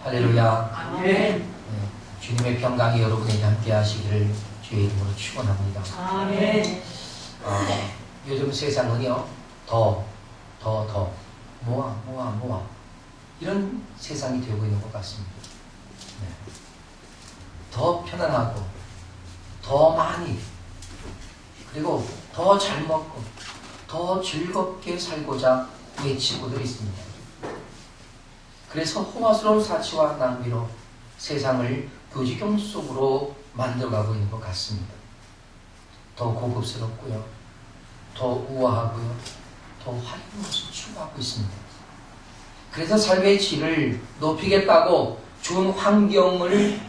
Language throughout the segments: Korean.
할렐루야. 아멘. 네, 주님의 평강이 여러분에게 함께 하시기를 주의 이름으로 축원합니다. 아멘. 요즘 세상은요, 더 모아 이런 세상이 되고 있는 것 같습니다. 네. 더 편안하고 더 많이, 그리고 더 잘 먹고 더 즐겁게 살고자 외치고들 있습니다. 그래서 호화스러운 사치와 낭비로 세상을 부지경 속으로 만들어가고 있는 것 같습니다. 더 고급스럽고요, 더 우아하고요, 더 화려한 것을 추구하고 있습니다. 그래서 삶의 질을 높이겠다고 좋은 환경을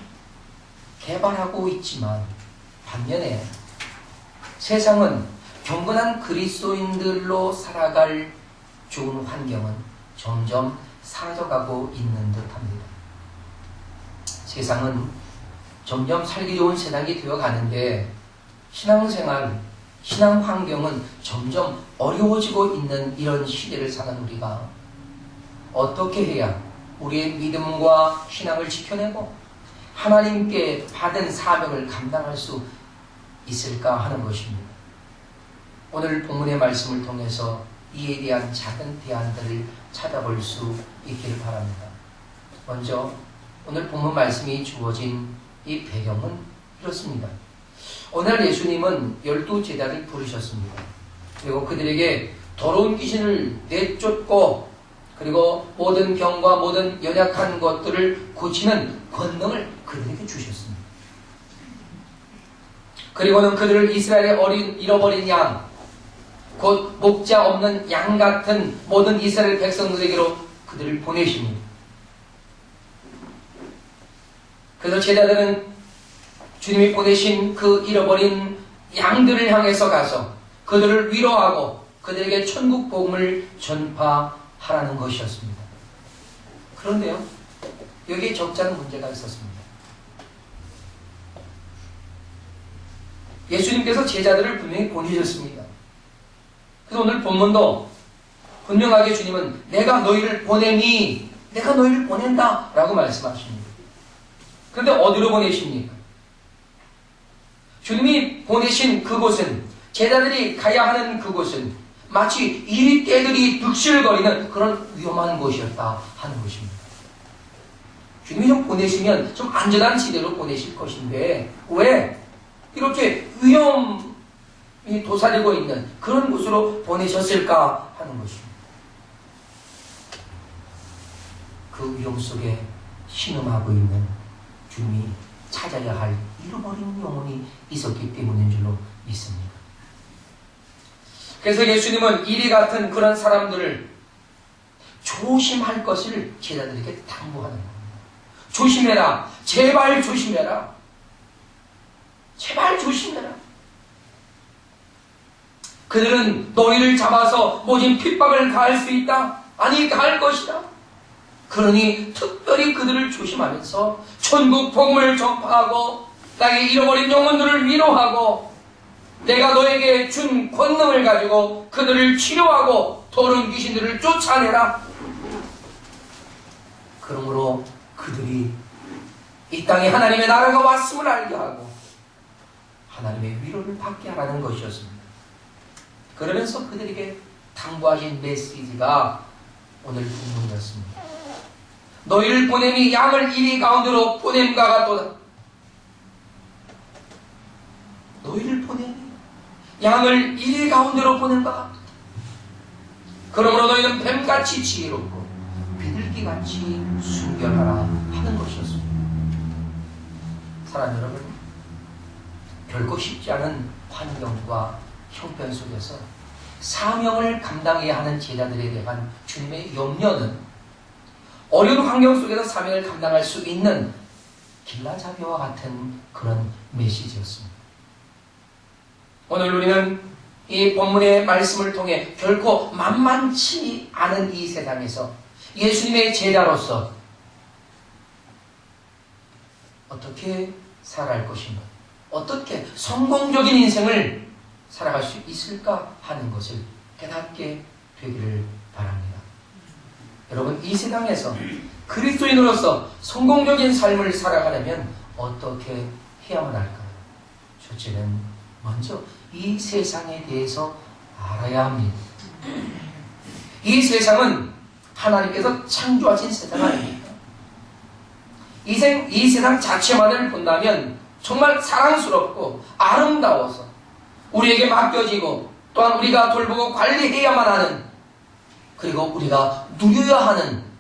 개발하고 있지만, 반면에 세상은 경건한 그리스도인들로 살아갈 좋은 환경은 점점 사라져가고 있는 듯합니다. 세상은 점점 살기 좋은 세상이 되어가는데 신앙생활, 신앙 환경은 점점 어려워지고 있는 이런 시대를 사는 우리가 어떻게 해야 우리의 믿음과 신앙을 지켜내고 하나님께 받은 사명을 감당할 수 있을까 하는 것입니다. 오늘 본문의 말씀을 통해서 이에 대한 작은 대안들을 찾아볼 수 있기를 바랍니다. 먼저 오늘 본문 말씀이 주어진 이 배경은 이렇습니다. 오늘 예수님은 12제자를 부르셨습니다. 그리고 그들에게 더러운 귀신을 내쫓고, 그리고 모든 병과 모든 연약한 것들을 고치는 권능을 그들에게 주셨습니다. 그리고는 그들을 이스라엘의 잃어버린 양, 곧 목자 없는 양 같은 모든 이스라엘 백성들에게로 그들을 보내십니다. 그래서 제자들은 주님이 보내신 그 잃어버린 양들을 향해서 가서 그들을 위로하고 그들에게 천국 복음을 전파하라는 것이었습니다. 그런데요, 여기에 적잖은 문제가 있었습니다. 예수님께서 제자들을 분명히 보내셨습니다. 그래서 오늘 본문도 분명하게 주님은 내가 너희를 보내니, 내가 너희를 보낸다 라고 말씀하십니다. 그런데 어디로 보내십니까? 주님이 보내신 그곳은, 제자들이 가야 하는 그곳은 마치 이리떼들이 득실거리는 그런 위험한 곳이었다 하는 것입니다. 주님이 좀 보내시면 좀 안전한 지대로 보내실 것인데 왜 이렇게 위험이 도사리고 있는 그런 곳으로 보내셨을까 하는 것입니다. 그 위험 속에 신음하고 있는 주님이 찾아야 할 잃어버린 영혼이 있었기 때문인 줄로 믿습니다. 그래서 예수님은 이리 같은 그런 사람들을 조심할 것을 제자들에게 당부하는 겁니다. 조심해라. 제발 조심해라. 제발 조심해라. 그들은 너희를 잡아서 모진 핍박을 가할 수 있다. 아니, 가할 것이다. 그러니 특별히 그들을 조심하면서 천국 복음을 전파하고 땅에 잃어버린 영혼들을 위로하고 내가 너에게 준 권능을 가지고 그들을 치료하고 더러운 귀신들을 쫓아내라. 그러므로 그들이 이 땅에 하나님의 나라가 왔음을 알게 하고 하나님의 위로를 받게 하라는 것이었습니다. 그러면서 그들에게 당부하신 메시지가 오늘 본문이었습니다. 너희를 보내니 양을 이리 가운데로 보냄과 같도다. 너희를 보내니 양을 이리 가운데로 보냄과 같도다. 그러므로 너희는 뱀같이 지혜롭고 비둘기같이 순결하라 하는 것이었습니다. 사랑하는 여러분, 결코 쉽지 않은 환경과 형편 속에서 사명을 감당해야 하는 제자들에 대한 주님의 염려는 어려운 환경 속에서 사명을 감당할 수 있는 길라잡이와 같은 그런 메시지였습니다. 오늘 우리는 이 본문의 말씀을 통해 결코 만만치 않은 이 세상에서 예수님의 제자로서 어떻게 살아갈 것인가, 어떻게 성공적인 인생을 살아갈 수 있을까 하는 것을 깨닫게 되기를 바랍니다. 여러분, 이 세상에서 그리스도인으로서 성공적인 삶을 살아가려면 어떻게 해야만 할까요? 첫째는 먼저 이 세상에 대해서 알아야 합니다. 이 세상은 하나님께서 창조하신 세상 아닙니까? 이 세상 자체만을 본다면 정말 사랑스럽고 아름다워서 우리에게 맡겨지고 또한 우리가 돌보고 관리해야만 하는, 그리고 우리가 누려야 하는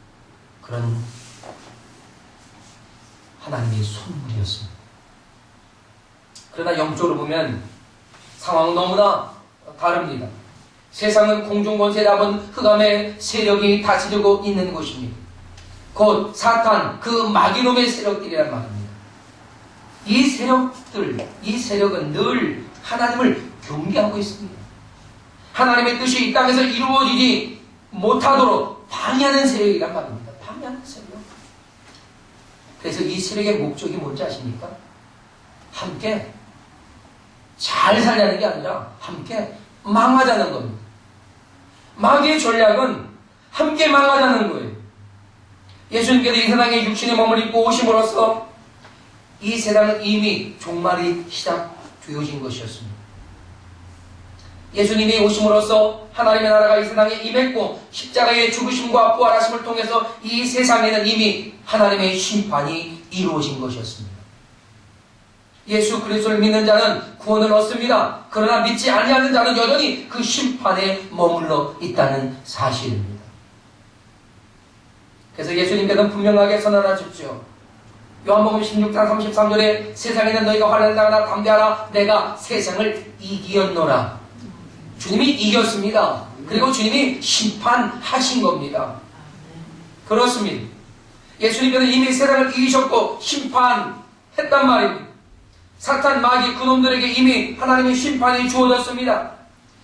그런 하나님의 선물이었습니다. 그러나 영적으로 보면 상황은 너무나 다릅니다. 세상은 공중권세 잡은 흑암의 세력이 다스리고 있는 곳입니다. 곧 사탄, 그 마귀놈의 세력들이란 말입니다. 이 세력은 늘 하나님을 경계하고 있습니다. 하나님의 뜻이 이 땅에서 이루어지지 못하도록 방해하는 세력이란 말입니다. 방해하는 세력. 그래서 이 세력의 목적이 뭔지 아십니까? 함께 잘 살려는 게 아니라 함께 망하자는 겁니다. 마귀의 전략은 함께 망하자는 거예요. 예수님께서 이 세상에 육신의 몸을 입고 오심으로써 이 세상은 이미 종말이 시작되어진 것이었습니다. 예수님이 오심으로써 하나님의 나라가 이 세상에 임했고 십자가의 죽으심과 부활하심을 통해서 이 세상에는 이미 하나님의 심판이 이루어진 것이었습니다. 예수 그리스도를 믿는 자는 구원을 얻습니다. 그러나 믿지 아니하는 자는 여전히 그 심판에 머물러 있다는 사실입니다. 그래서 예수님께서는 분명하게 선언하십시오. 요한복음 16장 33절에 세상에는 너희가 환난을 당하나 담대하라 내가 세상을 이기었노라. 주님이 이겼습니다. 그리고 주님이 심판하신 겁니다. 그렇습니다. 예수님께서 이미 세상을 이기셨고 심판했단 말입니다. 사탄, 마귀, 그놈들에게 이미 하나님의 심판이 주어졌습니다.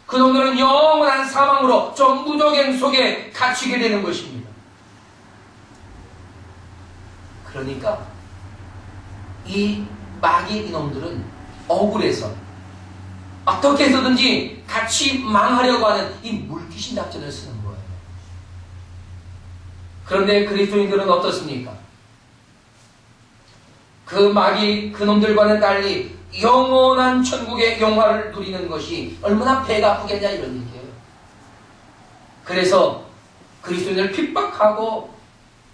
그놈들은 영원한 사망으로 저 무적행 속에 갇히게 되는 것입니다. 그러니까 이 마귀 이놈들은 억울해서 어떻게 해서든지 같이 망하려고 하는 이 물귀신 작전을 쓰는 거예요. 그런데 그리스도인들은 어떻습니까? 그 마귀 그놈들과는 달리 영원한 천국의 영화를 누리는 것이 얼마나 배가 아프겠냐 이런 얘기예요. 그래서 그리스도인을 핍박하고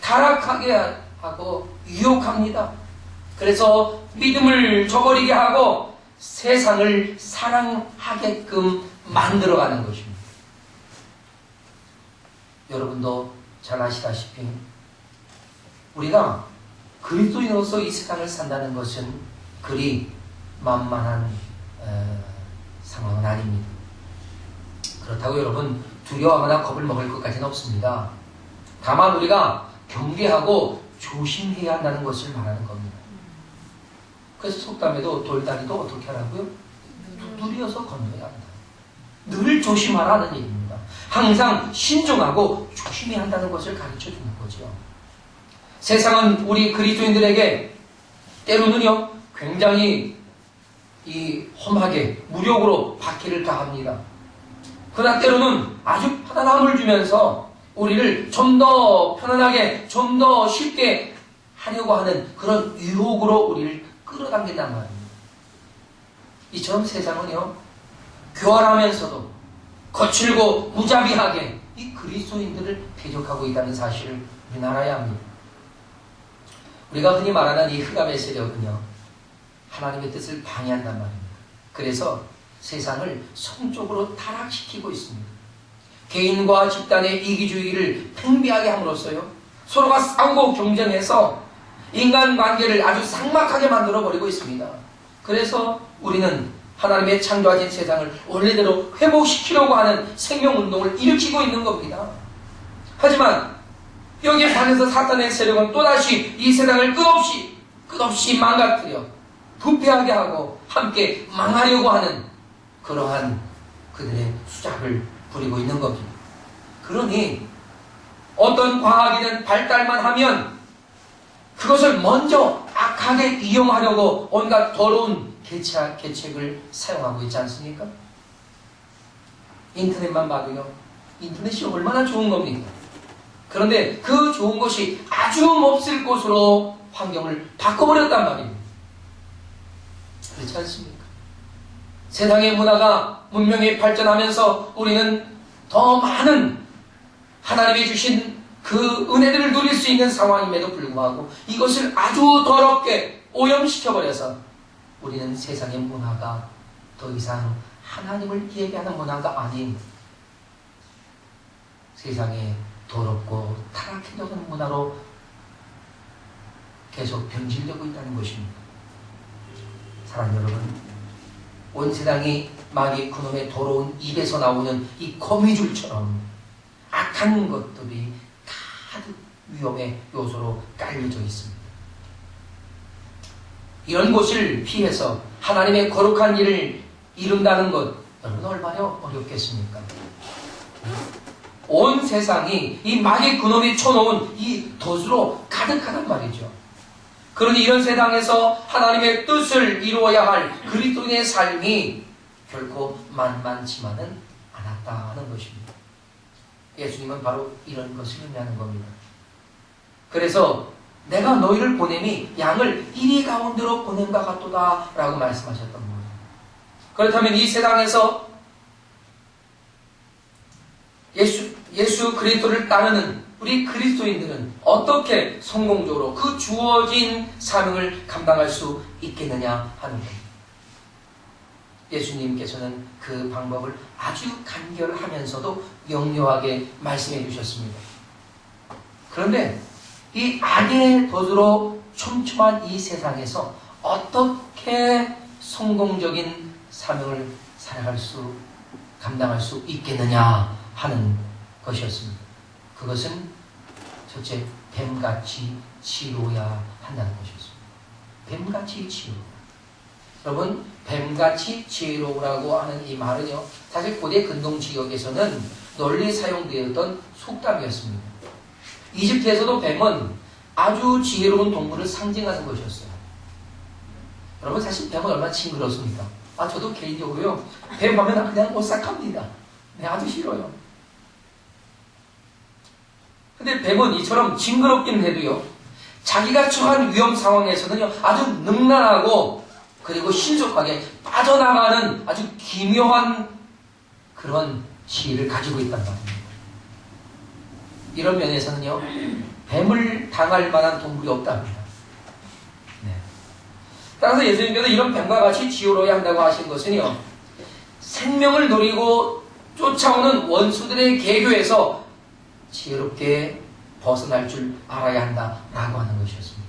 타락하게 하고 유혹합니다. 그래서 믿음을 저버리게 하고 세상을 사랑하게끔 만들어가는 것입니다. 여러분도 잘 아시다시피 우리가 그리스도인으로서 이 세상을 산다는 것은 그리 만만한 상황은 아닙니다. 그렇다고 여러분 두려워하거나 겁을 먹을 것까지는 없습니다. 다만 우리가 경계하고 조심해야 한다는 것을 말하는 겁니다. 그래서 속담에도 돌다리도 어떻게 하라고요? 두드려서 건너야 한다. 늘 조심하라는 얘기입니다. 항상 신중하고 조심해야 한다는 것을 가르쳐 주는 거죠. 세상은 우리 그리스도인들에게 때로는요 굉장히 험하게 무력으로 박해를 가합니다. 그러나 때로는 아주 편안함을 주면서 우리를 좀 더 편안하게 좀 더 쉽게 하려고 하는 그런 유혹으로 우리를 끌어당긴단 말입니다. 이처럼 세상은요 교활하면서도 거칠고 무자비하게 이 그리스도인들을 대적하고 있다는 사실을 우리는 알아야 합니다. 우리가 흔히 말하는 이 흑암의 세력은요 하나님의 뜻을 방해한단 말입니다. 그래서 세상을 성적으로 타락시키고 있습니다. 개인과 집단의 이기주의를 팽배하게 함으로써요 서로가 싸우고 경쟁해서 인간관계를 아주 삭막하게 만들어버리고 있습니다. 그래서 우리는 하나님의 창조하신 세상을 원래대로 회복시키려고 하는 생명운동을 일으키고 있는 겁니다. 하지만 여기에 반해서 사탄의 세력은 또다시 이 세상을 끝없이 망가뜨려 부패하게 하고 함께 망하려고 하는 그러한 그들의 수작을 부리고 있는 겁니다. 그러니 어떤 과학이든 발달만 하면 그것을 먼저 악하게 이용하려고 온갖 더러운 계책을 사용하고 있지 않습니까? 인터넷만 봐도요 인터넷이 얼마나 좋은 겁니까? 그런데 그 좋은 것이 아주 아주 몹쓸 곳으로 환경을 바꿔버렸단 말입니다. 그렇지 않습니까? 세상의 문화가 문명이 발전하면서 우리는 더 많은 하나님이 주신 그 은혜들을 누릴 수 있는 상황임에도 불구하고 이것을 아주 더럽게 오염시켜버려서 우리는 세상의 문화가 더 이상 하나님을 예배하는 문화가 아닌 세상에 더럽고 타락해져가는 문화로 계속 변질되고 있다는 것입니다. 사랑하는 여러분, 온 세상이 마귀 그놈의 더러운 입에서 나오는 이 거미줄처럼 악한 것들이 가득 위험의 요소로 깔려져 있습니다. 이런 곳을 피해서 하나님의 거룩한 일을 이룬다는 것, 여러분 얼마나 어렵겠습니까? 온 세상이 이 마귀 그놈이 쳐놓은 이 덫으로 가득하단 말이죠. 그러니 이런 세상에서 하나님의 뜻을 이루어야 할 그리스도인의 삶이 결코 만만치만은 않았다는 것입니다. 예수님은 바로 이런 것을 의미하는 겁니다. 그래서 내가 너희를 보냄이 양을 이리 가운데로 보냄과 같도다 라고 말씀하셨던 거예요. 그렇다면 이 세상에서 예수 그리스도를 따르는 우리 그리스도인들은 어떻게 성공적으로 그 주어진 사명을 감당할 수 있겠느냐 하는 겁니다. 예수님께서는 그 방법을 아주 간결하면서도 명료하게 말씀해 주셨습니다. 그런데 이 악의 덫으로 촘촘한 이 세상에서 어떻게 성공적인 사명을 감당할 수 있겠느냐 하는 것이었습니다. 그것은 첫째, 뱀같이 지혜로워야 한다는 것이었습니다. 뱀같이 지혜로워. 여러분, 뱀같이 지혜로우라고 하는 이 말은요, 사실 고대 근동 지역에서는 널리 사용되었던 속담이었습니다. 이집트에서도 뱀은 아주 지혜로운 동물을 상징하는 것이었어요. 여러분, 사실 뱀은 얼마나 징그럽습니까? 저도 개인적으로요, 뱀 하면 그냥 오싹합니다. 네, 아주 싫어요. 근데 뱀은 이처럼 징그럽긴 해도요, 자기가 처한 위험 상황에서는요, 아주 능란하고 그리고 신속하게 빠져나가는 아주 기묘한 그런 지혜를 가지고 있단 말입니다. 이런 면에서는요, 뱀을 당할 만한 동물이 없답니다. 네. 따라서 예수님께서 이런 뱀과 같이 지혜로워야 한다고 하신 것은요, 생명을 노리고 쫓아오는 원수들의 계교에서 지혜롭게 벗어날 줄 알아야 한다라고 하는 것이었습니다.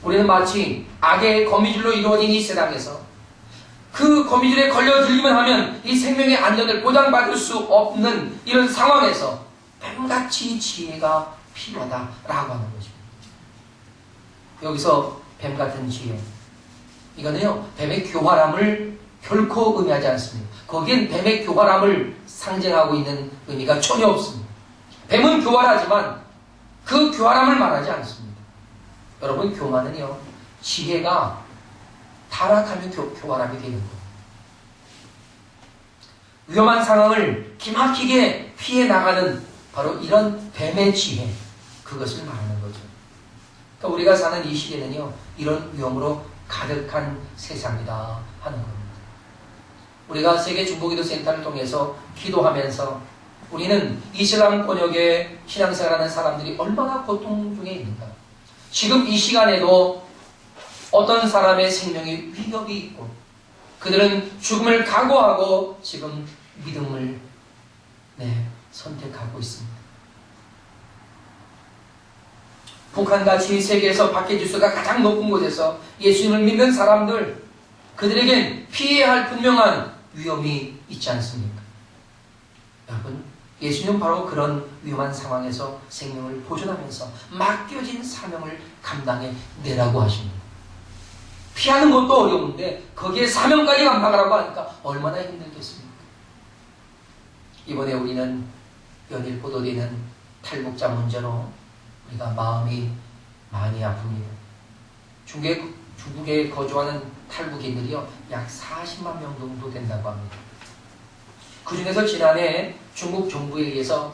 우리는 마치 악의 거미줄로 이루어진 이 세상에서 그 거미줄에 걸려들기만 하면 이 생명의 안전을 보장받을 수 없는 이런 상황에서 뱀같이 지혜가 필요하다라고 하는 것입니다. 여기서 뱀 같은 지혜, 이거는요, 뱀의 교활함을 결코 의미하지 않습니다. 거기엔 뱀의 교활함을 상징하고 있는 의미가 전혀 없습니다. 뱀은 교활하지만 그 교활함을 말하지 않습니다. 여러분, 교만은요, 지혜가 타락하면 교활함이 되는 거예요. 위험한 상황을 기막히게 피해 나가는 바로 이런 뱀의 지혜, 그것을 말하는 거죠. 그러니까 우리가 사는 이 시대는요, 이런 위험으로 가득한 세상이다 하는 겁니다. 우리가 세계 중보기도센터를 통해서 기도하면서 우리는 이슬람 권역에 신앙생활하는 사람들이 얼마나 고통 중에 있는가. 지금 이 시간에도 어떤 사람의 생명이 위협이 있고 그들은 죽음을 각오하고 지금 믿음을 선택하고 있습니다. 북한같이 세계에서 박해 지수가 가장 높은 곳에서 예수님을 믿는 사람들, 그들에겐 피해야 할 분명한 위험이 있지 않습니까? 여러분, 예수님은 바로 그런 위험한 상황에서 생명을 보존하면서 맡겨진 사명을 감당해 내라고 하십니다. 피하는 것도 어려운데 거기에 사명까지 감당하라고 하니까 얼마나 힘들겠습니까? 이번에 우리는 연일 보도되는 탈북자 문제로 우리가 마음이 많이 아픕니다. 중국에 거주하는 탈북인들이요, 약 40만 명 정도 된다고 합니다. 그 중에서 지난해 중국 정부에 의해서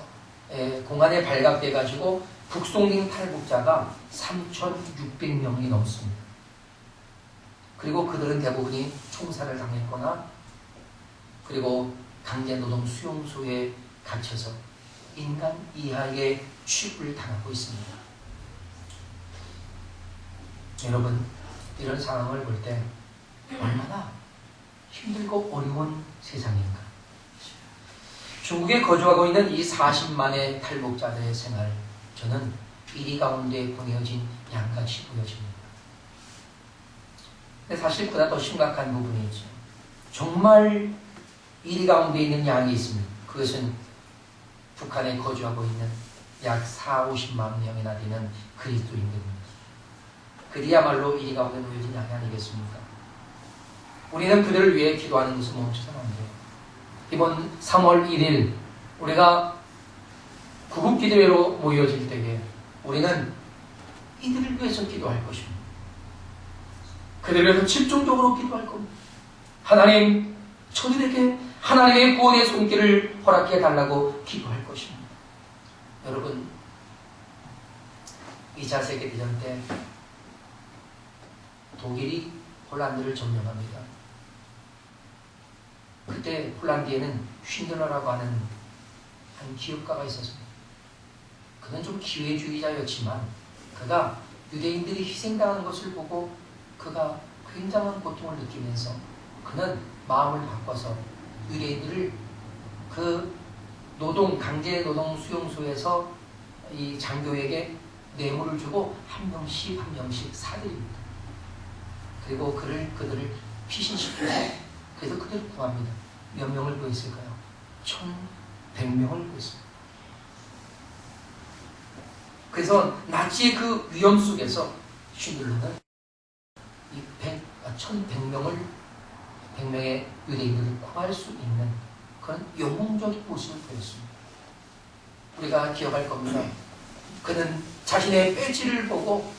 공안에 발각돼가지고 북송된 탈북자가 3,600명이 넘습니다. 그리고 그들은 대부분이 총살을 당했거나 그리고 강제노동 수용소에 갇혀서 인간 이하의 취급을 당하고 있습니다. 여러분, 이런 상황을 볼 때 얼마나 힘들고 어려운 세상인가. 중국에 거주하고 있는 이 40만의 탈북자들의 생활, 저는 이리 가운데 보내어진 양같이 보여집니다. 근데 사실 그보다 더 심각한 부분이 있죠. 정말 이리 가운데 있는 양이 있습니다. 그것은 북한에 거주하고 있는 약 40~50만 명이나 되는 그리스도인들입니다. 그리야말로 이리 가운데 보여진 양이 아니겠습니까? 우리는 그들을 위해 기도하는 것을 멈춰서는 안 돼요. 이번 3월 1일 우리가 구국기도회로 모여질 때에 우리는 이들을 위해서 기도할 것입니다. 그들을 위해서 집중적으로 기도할 겁니다. 하나님, 저들에게 하나님의 구원의 손길을 허락해 달라고 기도할 것입니다. 여러분, 2차 세계대전 때 독일이 폴란드를 점령합니다. 그때 폴란드에는 쉰들러라고 하는 한 기업가가 있었습니다. 그는 좀 기회주의자였지만 그가 유대인들이 희생당하는 것을 보고 그가 굉장한 고통을 느끼면서 그는 마음을 바꿔서 유대인들을 그 강제 노동 수용소에서 이 장교에게 뇌물을 주고 한 명씩 사들입니다. 그리고 그들을 피신시켜서 그래서 그들을 구합니다. 몇 명을 구했을까요? 1,100명을 구했습니다. 그래서 나치의 그 위험 속에서 쉰들러는 이 1,100명의 유대인들을 구할 수 있는 그런 영웅적인 모습을 보였습니다. 우리가 기억할 겁니다. 그는 자신의 배지를 보고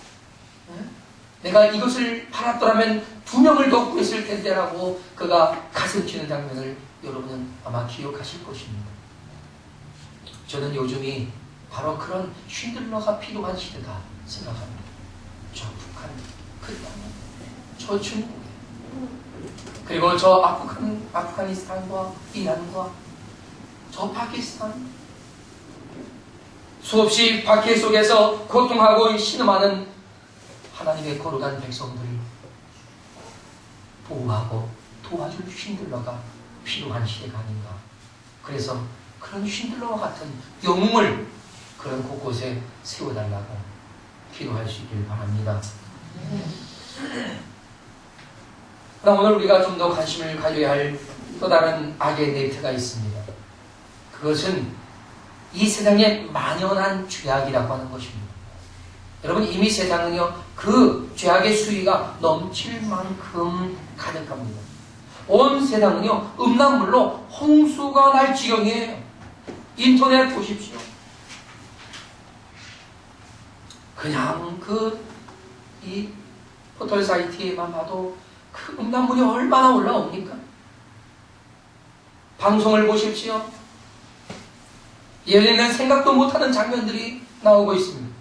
내가 이것을 팔았더라면 2명을 더 구했을 텐데라고 그가 가슴 치는 장면을 여러분은 아마 기억하실 것입니다. 저는 요즘이 바로 그런 쉰들러가 필요한 시대가 생각합니다. 저 북한, 그 땅에, 저 중국에, 그리고 저 아프가니스탄과 이란과 저 파키스탄, 수없이 박해 속에서 고통하고 신음하는 하나님의 거룩한 백성들을 보호하고 도와줄 쉰들러가 필요한 시대가 아닌가. 그래서 그런 쉰들러와 같은 영웅을 그런 곳곳에 세워달라고 기도할 수 있길 바랍니다. 그럼 오늘 우리가 좀 더 관심을 가져야 할 또 다른 악의 네트가 있습니다. 그것은 이 세상에 만연한 죄악이라고 하는 것입니다. 여러분, 이미 세상은요, 그 죄악의 수위가 넘칠 만큼 가득합니다. 온 세상은요, 음란물로 홍수가 날 지경이에요. 인터넷 보십시오. 그냥 이 포털 사이트에만 봐도 그 음란물이 얼마나 올라옵니까? 방송을 보십시오. 예전에는 생각도 못하는 장면들이 나오고 있습니다.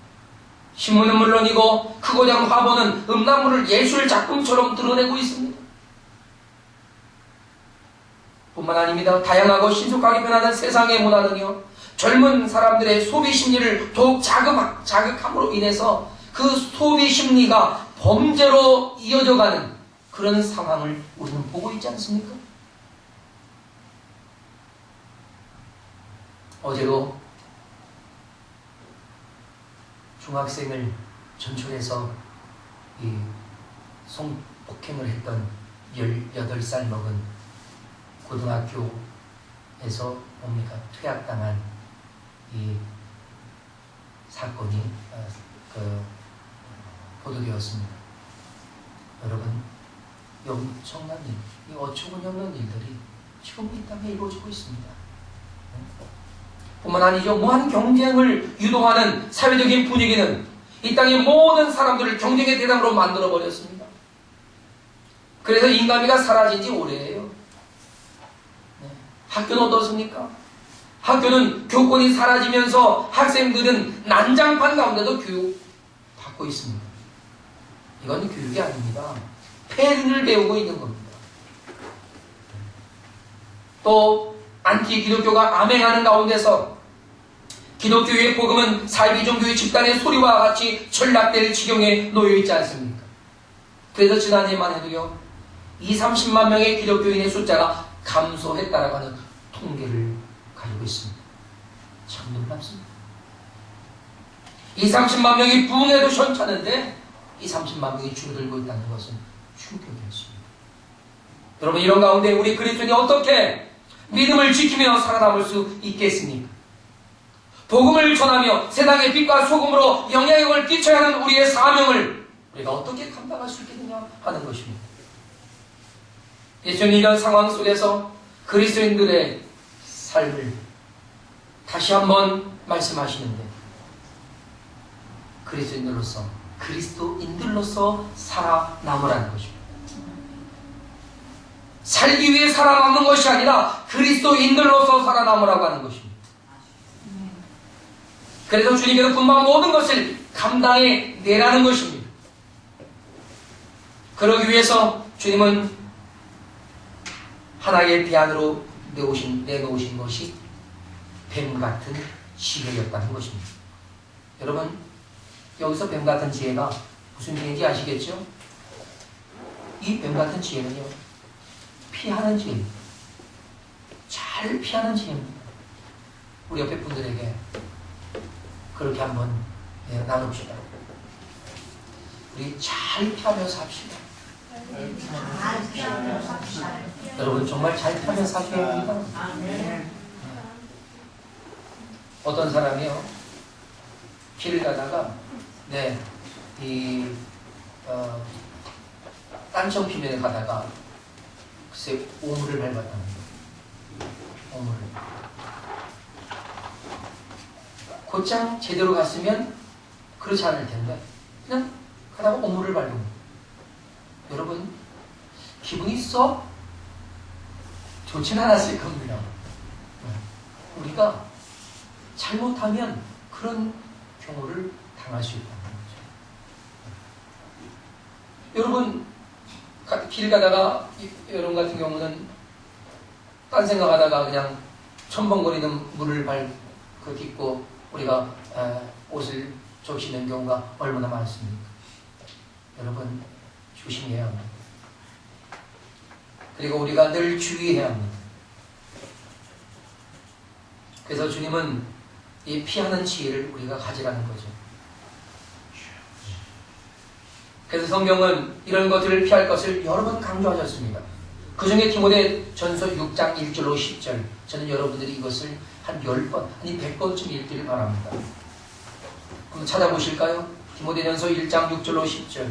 신문은 물론이고 크고 작은 화보는 음란물을 예술 작품처럼 드러내고 있습니다. 뿐만 아닙니다. 다양하고 신속하게 변하는 세상의 문화는요, 젊은 사람들의 소비 심리를 더욱 자극함으로 인해서 그 소비 심리가 범죄로 이어져가는 그런 상황을 우리는 보고 있지 않습니까? 어제도 중학생을 전출해서 이 성폭행을 했던 18살 먹은 고등학교에서 퇴학당한 이 사건이 보도되었습니다. 여러분, 엄청난 이 어처구니 없는 일들이 지금 이 땅에 이루어지고 있습니다. 뿐만 아니죠. 무한 경쟁을 유도하는 사회적인 분위기는 이 땅의 모든 사람들을 경쟁의 대상으로 만들어버렸습니다. 그래서 인간미가 사라진 지 오래예요. 학교는 어떻습니까? 학교는 교권이 사라지면서 학생들은 난장판 가운데도 교육받고 있습니다. 이건 교육이 아닙니다. 폐륜을 배우고 있는 겁니다. 또 안티 기독교가 암행하는 가운데서 기독교의 복음은 사이비 종교의 집단의 소리와 같이 전락될 지경에 놓여 있지 않습니까? 그래서 지난해만 해도요, 30만 명의 기독교인의 숫자가 감소했다라고 하는 통계를 가지고 있습니다. 참 놀랍습니다. 30만 명이 부흥해도 현찮은데 30만 명이 줄어들고 있다는 것은 충격이었습니다. 여러분, 이런 가운데 우리 그리스도인이 어떻게 믿음을 지키며 살아남을 수 있겠습니까? 복음을 전하며 세상의 빛과 소금으로 영향력을 끼쳐야 하는 우리의 사명을 우리가 어떻게 감당할 수 있겠느냐 하는 것입니다. 예수님 이런 상황 속에서 그리스도인들의 삶을 다시 한번 말씀하시는데, 그리스도인들로서 살아남으라는 것입니다. 살기 위해 살아남는 것이 아니라 그리스도인들로서 살아남으라고 하는 것입니다. 그래서 주님께서 분명한 모든 것을 감당해 내라는 것입니다. 그러기 위해서 주님은 하나의 대안으로 내놓으신 것이 뱀같은 지혜였다는 것입니다. 여러분, 여기서 뱀같은 지혜가 무슨 지혜인지 아시겠죠? 이 뱀같은 지혜는요, 피하는 지혜입니다. 잘 피하는 지혜입니다. 우리 옆에 분들에게 그렇게 한번 나눕시다. 우리 잘 피하면서 합시다. 여러분, 정말 잘 피하면서 하셔야 합니다. 어떤 사람이요, 길을 가다가 딴청 피면에 가다가 글쎄 오물을 밟았답니다. 오물을. 곧장 제대로 갔으면 그렇지 않을 텐데 그냥 가다가 오물을 밟은 거예요. 여러분, 기분이 썩 좋진 않았을 겁니다. 우리가 잘못하면 그런 경우를 당할 수 있다는 거죠. 여러분, 길 가다가 여러분 같은 경우는 딴 생각하다가 그냥 첨벙거리는 물을 딛고 우리가 옷을 적시는 경우가 얼마나 많습니까? 여러분, 조심해야 합니다. 그리고 우리가 늘 주의해야 합니다. 그래서 주님은 이 피하는 지혜를 우리가 가지라는 거죠. 그래서 성경은 이런 것들을 피할 것을 여러 번 강조하셨습니다. 그 중에 디모데전서 6장 1절로 10절, 저는 여러분들이 이것을 한 10번, 아니 100번쯤 읽기를 바랍니다. 한번 찾아보실까요? 디모데전서 1장 6절로 10절.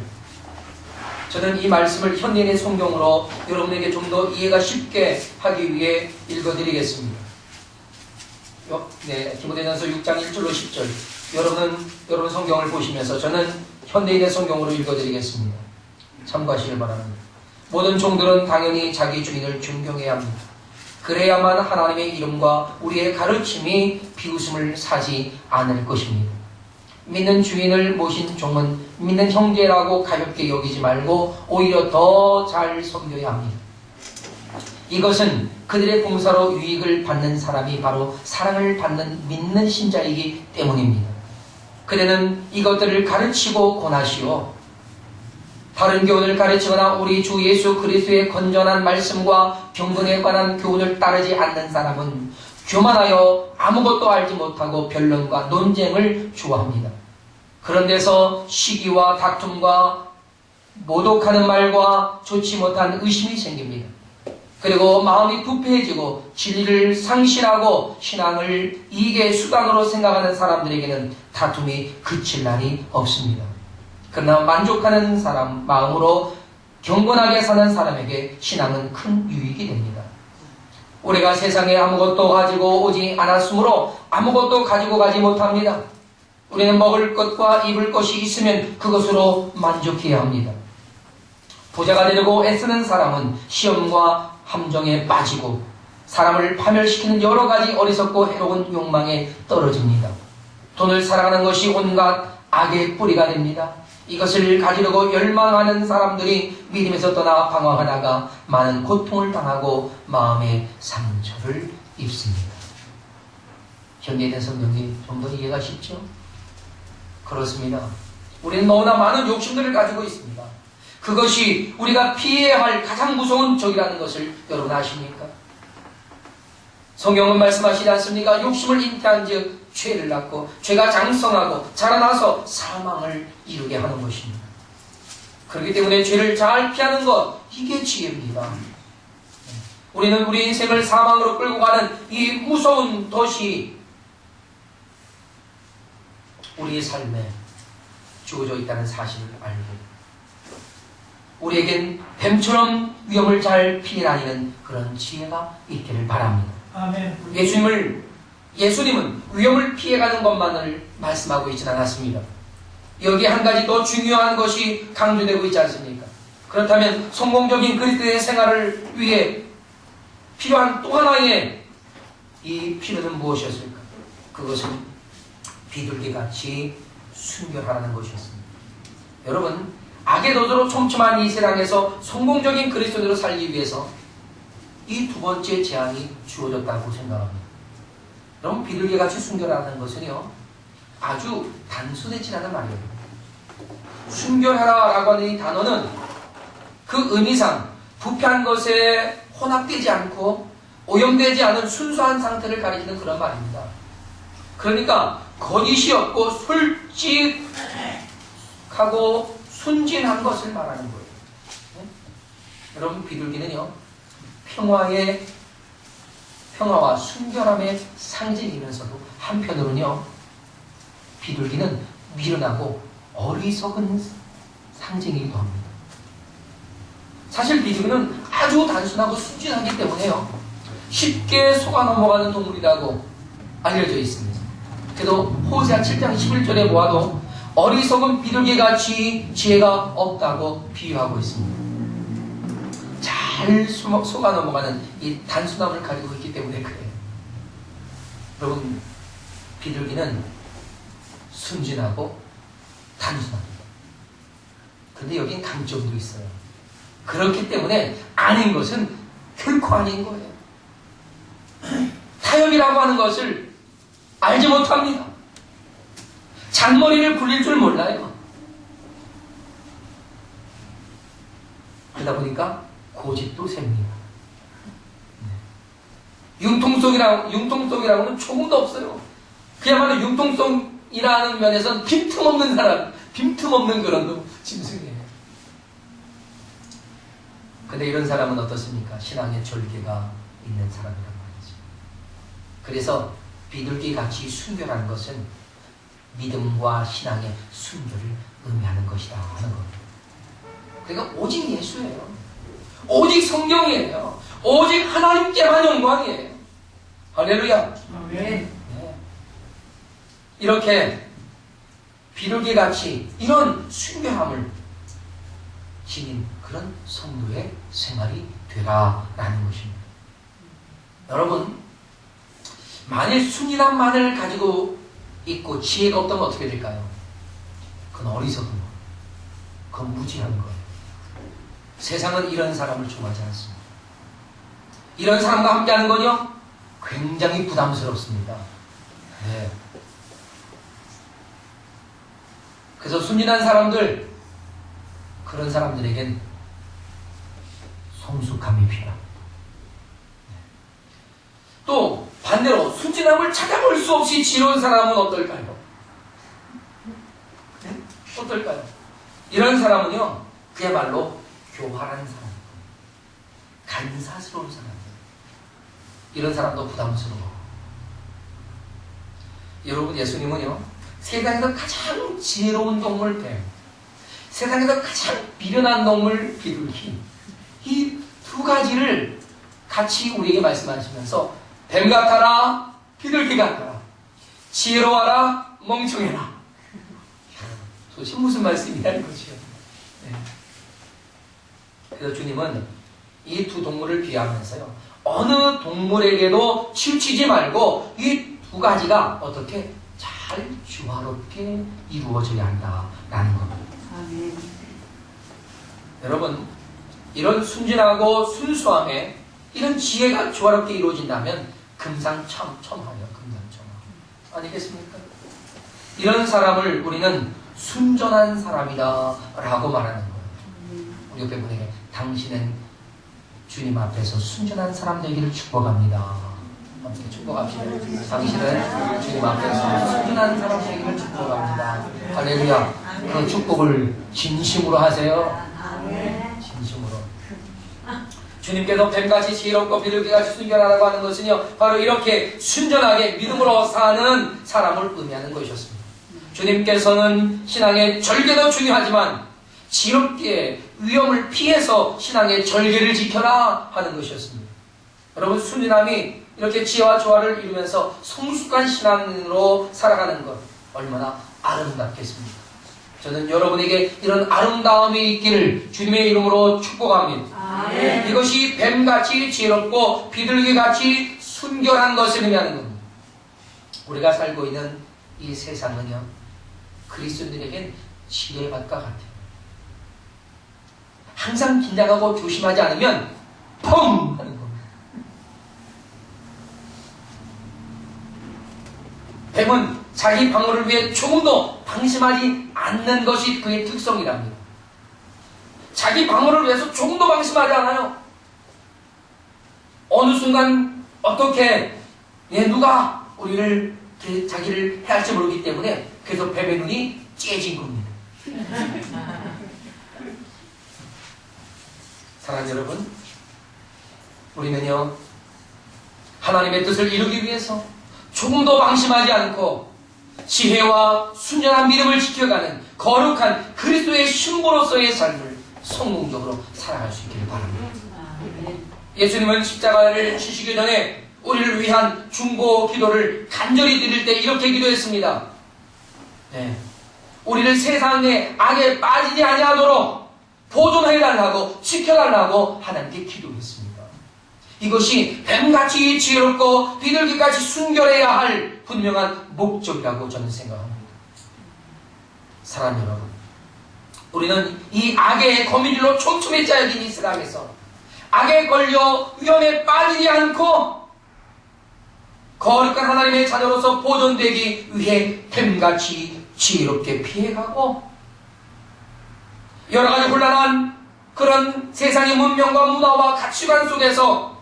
저는 이 말씀을 현대인의 성경으로 여러분에게 좀 더 이해가 쉽게 하기 위해 읽어드리겠습니다. 디모데전서 6장 1절로 10절. 여러분 성경을 보시면서 저는 현대인의 성경으로 읽어드리겠습니다. 참고하시길 바랍니다. 모든 종들은 당연히 자기 주인을 존경해야 합니다. 그래야만 하나님의 이름과 우리의 가르침이 비웃음을 사지 않을 것입니다. 믿는 주인을 모신 종은 믿는 형제라고 가볍게 여기지 말고 오히려 더 잘 섬겨야 합니다. 이것은 그들의 봉사로 유익을 받는 사람이 바로 사랑을 받는 믿는 신자이기 때문입니다. 그대는 이것들을 가르치고 권하시오. 다른 교훈을 가르치거나 우리 주 예수 그리스도의 건전한 말씀과 경건에 관한 교훈을 따르지 않는 사람은 교만하여 아무것도 알지 못하고 변론과 논쟁을 좋아합니다. 그런 데서 시기와 다툼과 모독하는 말과 좋지 못한 의심이 생깁니다. 그리고 마음이 부패해지고 진리를 상실하고 신앙을 이익의 수단으로 생각하는 사람들에게는 다툼이 그칠 날이 없습니다. 그러나 만족하는 사람 마음으로 경건하게 사는 사람에게 신앙은 큰 유익이 됩니다. 우리가 세상에 아무것도 가지고 오지 않았으므로 아무것도 가지고 가지 못합니다. 우리는 먹을 것과 입을 것이 있으면 그것으로 만족해야 합니다. 부자가 되려고 애쓰는 사람은 시험과 함정에 빠지고 사람을 파멸시키는 여러 가지 어리석고 해로운 욕망에 떨어집니다. 돈을 사랑하는 것이 온갖 악의 뿌리가 됩니다. 이것을 가지려고 열망하는 사람들이 믿음에서 떠나 방황하다가 많은 고통을 당하고 마음의 상처를 입습니다. 현대인 성경이 좀 더 이해가 쉽죠? 그렇습니다. 우리는 너무나 많은 욕심들을 가지고 있습니다. 그것이 우리가 피해야 할 가장 무서운 적이라는 것을 여러분 아십니까? 성경은 말씀하시지 않습니까? 욕심을 잉태한 즉 죄를 낳고 죄가 장성하고 자라나서 사망을 이루게 하는 것입니다. 그렇기 때문에 죄를 잘 피하는 것, 이게 지혜입니다. 우리는 우리 인생을 사망으로 끌고 가는 이 무서운 덫이 우리의 삶에 주어져 있다는 사실을 알고 우리에겐 뱀처럼 위험을 잘 피해 다니는 그런 지혜가 있기를 바랍니다. 아멘. 예수님은 위험을 피해가는 것만을 말씀하고 있지는 않았습니다. 여기에 한 가지 더 중요한 것이 강조되고 있지 않습니까? 그렇다면 성공적인 그리스도의 생활을 위해 필요한 또 하나의 이 필요는 무엇이었을까? 그것은 비둘기같이 순결하라는 것이었습니다. 여러분, 악의 도도로 촘촘한 이 세상에서 성공적인 그리스도인으로 살기 위해서 이 두 번째 제안이 주어졌다고 생각합니다. 여러분, 비둘기같이 순결하는 것은요, 아주 단순해진 않은 말이에요. 순결하라라고 하는 이 단어는 그 의미상 부패한 것에 혼합되지 않고 오염되지 않은 순수한 상태를 가리키는 그런 말입니다. 그러니까 거짓이 없고 솔직하고 순진한 것을 말하는 거예요. 네? 여러분, 비둘기는요, 평화와 순결함의 상징이면서도 한편으로는요, 비둘기는 미련하고 어리석은 상징이기도 합니다. 사실 비둘기는 아주 단순하고 순진하기 때문에요, 쉽게 속아 넘어가는 동물이라고 알려져 있습니다. 그래도 호세아 7장 11절에 보아도 어리석은 비둘기같이 지혜가 없다고 비유하고 있습니다. 잘 속아 넘어가는 이 단순함을 가지고 있기 때문에 그래요. 여러분, 비둘기는 순진하고 단순합니다. 그런데 여긴 강점도 있어요. 그렇기 때문에 아닌 것은 결코 아닌 거예요. 타협이라고 하는 것을 알지 못합니다. 잔머리를 굴릴 줄 몰라요. 그러다 보니까 고집도 셉니다. 융통성이라고는 조금도 없어요. 그야말로 융통성이라는 면에서는 빈틈없는 사람, 빈틈없는 그런 짐승이에요. 근데 이런 사람은 어떻습니까? 신앙의 절개가 있는 사람이란 말이죠. 그래서 비둘기같이 순결한 것은 믿음과 신앙의 순결을 의미하는 것이다 하는 겁니다. 그러니까 오직 예수예요. 오직 성경이에요. 오직 하나님께만 영광이에요. 할렐루야. 아멘. 네. 이렇게 비둘기같이 이런 순결함을 지닌 그런 성도의 생활이 되라라는 것입니다. 여러분, 만일 순진한 만을 가지고 있고 지혜가 없다면 어떻게 될까요? 그건 어리석은 거, 그건 무지한 거예요. 세상은 이런 사람을 좋아하지 않습니다. 이런 사람과 함께하는 건요, 굉장히 부담스럽습니다. 네. 그래서 순진한 사람들, 그런 사람들에겐 성숙함이 필요합니다. 또 반대로 순진함을 찾아볼 수 없이 지루한 사람은 어떨까요? 네? 어떨까요? 이런 사람은요, 그야말로 교활한 사람, 간사스러운 사람, 이런 사람도 부담스러워. 여러분, 예수님은요, 세상에서 가장 지혜로운 동물 뱀, 세상에서 가장 미련한 동물 비둘기, 이 두 가지를 같이 우리에게 말씀하시면서 뱀 같아라, 비둘기 같아라, 지혜로워라, 멍청해라. 도대체 무슨 말씀이냐는 거죠. 네. 그래서 주님은 이 두 동물을 비하하면서요, 어느 동물에게도 치우치지 말고 이 두 가지가 어떻게 잘 조화롭게 이루어져야 한다라는 겁니다. 아멘. 여러분, 이런 순진하고 순수함에 이런 지혜가 조화롭게 이루어진다면 금상첨화예요. 금상첨화. 아니겠습니까? 이런 사람을 우리는 순전한 사람이다 라고 말하는 거예요. 우리 옆에 분에게 당신은 주님 앞에서 순전한 사람 되기를 축복합니다. 함께 축복합시다. 당신은 주님 앞에서 순전한 사람 되기를 축복합니다. 할렐루야. 그 축복을 진심으로 하세요. 진심으로. 주님께서 뱀같이 지혜롭고 비둘기같이 순결하다고 하는 것은요, 바로 이렇게 순전하게 믿음으로 사는 사람을 의미하는 것이었습니다. 주님께서는 신앙의 절개도 중요하지만 지혜롭게 위험을 피해서 신앙의 절개를 지켜라 하는 것이었습니다. 여러분, 순진함이 이렇게 지혜와 조화를 이루면서 성숙한 신앙으로 살아가는 것 얼마나 아름답겠습니까? 저는 여러분에게 이런 아름다움이 있기를 주님의 이름으로 축복합니다. 아멘. 이것이 뱀같이 지혜롭고 비둘기같이 순결한 것을 의미하는 겁니다. 우리가 살고 있는 이 세상은요, 그리스도인들에겐 지뢰밭과 같아요. 항상 긴장하고 조심하지 않으면 펑! 하는 겁니다. 뱀은 자기 방어를 위해 조금도 방심하지 않는 것이 그의 특성이랍니다. 자기 방어를 위해서 조금도 방심하지 않아요. 어느 순간 어떻게 누가 우리를 자기를 해할지 모르기 때문에 그래서 뱀의 눈이 째진 겁니다. 사랑하는 여러분, 우리는요 하나님의 뜻을 이루기 위해서 조금도 방심하지 않고 지혜와 순전한 믿음을 지켜가는 거룩한 그리스도의 신부로서의 삶을 성공적으로 살아갈 수 있기를 바랍니다. 예수님은 십자가를 지시기 전에 우리를 위한 중보 기도를 간절히 드릴 때 이렇게 기도했습니다. 네. 우리를 세상의 악에 빠지지 아니하도록 보존해달라고 지켜달라고 하나님께 기도했습니다. 이것이 뱀같이 지혜롭고 비둘기같이 순결해야 할 분명한 목적이라고 저는 생각합니다. 사랑하는 여러분, 우리는 이 악의 거미줄로 촘촘히 짜여진 이 세상에서 악에 걸려 위험에 빠지지 않고 거룩한 하나님의 자녀로서 보존되기 위해 뱀같이 지혜롭게 피해가고 여러가지 곤란한 그런 세상의 문명과 문화와 가치관 속에서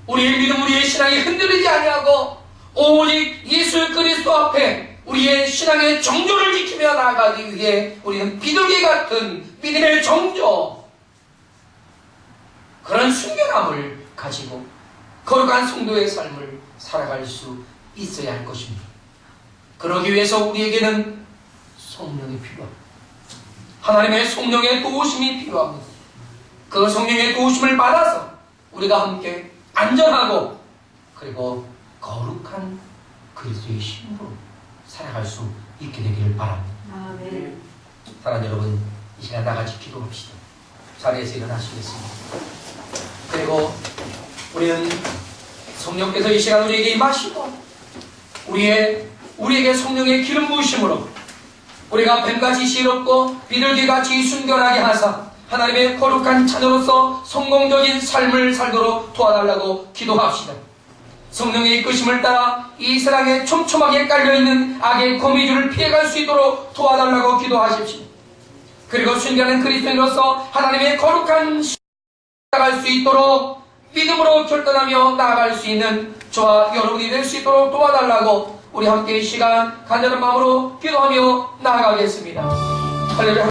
우리의 믿음, 우리의 신앙이 흔들리지 아니하고 오직 예수 그리스도 앞에 우리의 신앙의 정조를 지키며 나아가기 위해 우리는 비둘기 같은 믿음의 정조, 그런 순결함을 가지고 거룩한 성도의 삶을 살아갈 수 있어야 할 것입니다. 그러기 위해서 우리에게는 성령이 필요합니다. 하나님의 성령의 도우심이 필요합니다. 그 성령의 도우심을 받아서 우리가 함께 안전하고 그리고 거룩한 그리스도의 신부로 살아갈 수 있게 되기를 바랍니다. 아멘. 사랑하는 여러분, 이 시간 나같이 기도합시다. 자리에서 일어나시겠습니다. 그리고 우리는 성령께서 이 시간 우리에게 임하시고 우리에게 성령의 기름 부으심으로 우리가 뱀같이 지혜롭고 비둘기같이 순결하게 하사 하나님의 거룩한 자녀로서 성공적인 삶을 살도록 도와달라고 기도합시다. 성령의 이끄심을 따라 이 세상에 촘촘하게 깔려있는 악의 거미줄을 피해갈 수 있도록 도와달라고 기도하십시오. 그리고 순결한 그리스도인으로서 하나님의 거룩한 나아갈 수 있도록 믿음으로 결단하며 나아갈 수 있는 저와 여러분이 될 수 있도록 도와달라고 우리 함께 이 시간 간절한 마음으로 기도하며 나아가겠습니다. 할렐루야.